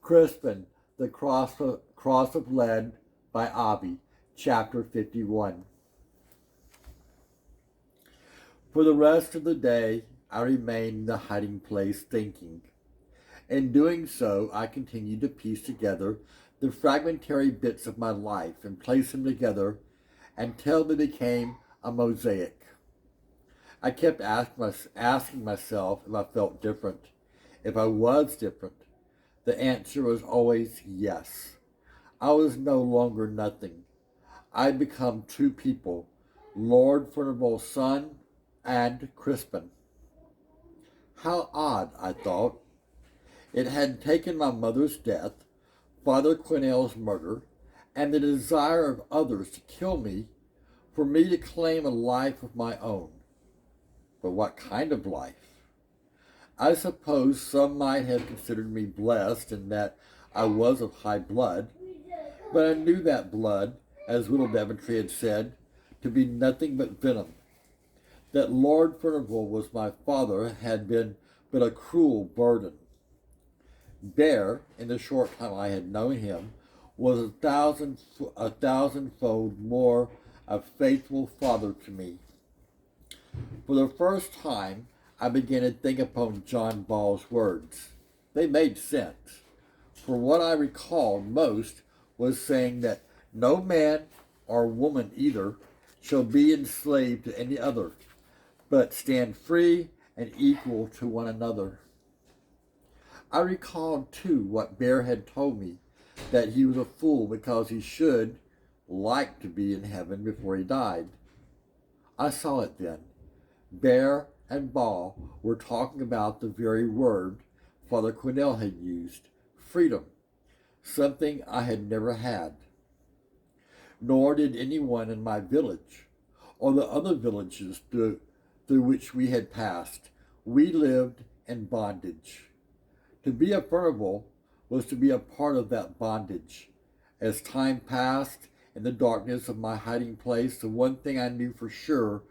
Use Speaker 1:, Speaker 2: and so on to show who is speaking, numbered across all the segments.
Speaker 1: Crispin, the Cross of Lead by Avi, Chapter 51. For the rest of the day, I remained in the hiding place thinking. In doing so, I continued to piece together the fragmentary bits of my life and place them together until they became a mosaic. I kept asking myself if I felt different, if I was different. The answer was always yes. I was no longer nothing. I had become two people, Lord Furnival's son and Crispin. How odd, I thought. It had taken my mother's death, Father Quinnell's murder, and the desire of others to kill me for me to claim a life of my own. But what kind of life? I suppose some might have considered me blessed in that I was of high blood, but I knew that blood, as Widow Daventry had said, to be nothing but venom. That Lord Furnival was my father had been but a cruel burden. Bear, in the short time I had known him, was a thousandfold more a faithful father to me. For the first time, I began to think upon John Ball's words. They made sense, for what I recalled most was saying that no man or woman either shall be enslaved to any other, but stand free and equal to one another. I recalled, too, what Bear had told me, that he was a fool because he should like to be in heaven before he died. I saw it then. Bear and Ball were talking about the very word Father Quinnell had used, freedom, something I had never had. Nor did anyone in my village, or the other villages through which we had passed. We lived in bondage. To be a Furnival was to be a part of that bondage. As time passed in the darkness of my hiding place, the one thing I knew for sure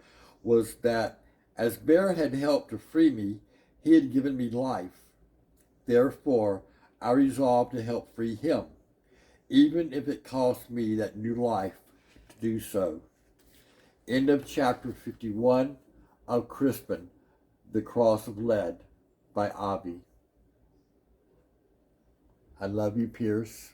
Speaker 1: was that as Bear had helped to free me, he had given me life. Therefore, I resolved to help free him, even if it cost me that new life to do so. End of chapter 51 of Crispin, the Cross of Lead by Avi. I love you, Pierce.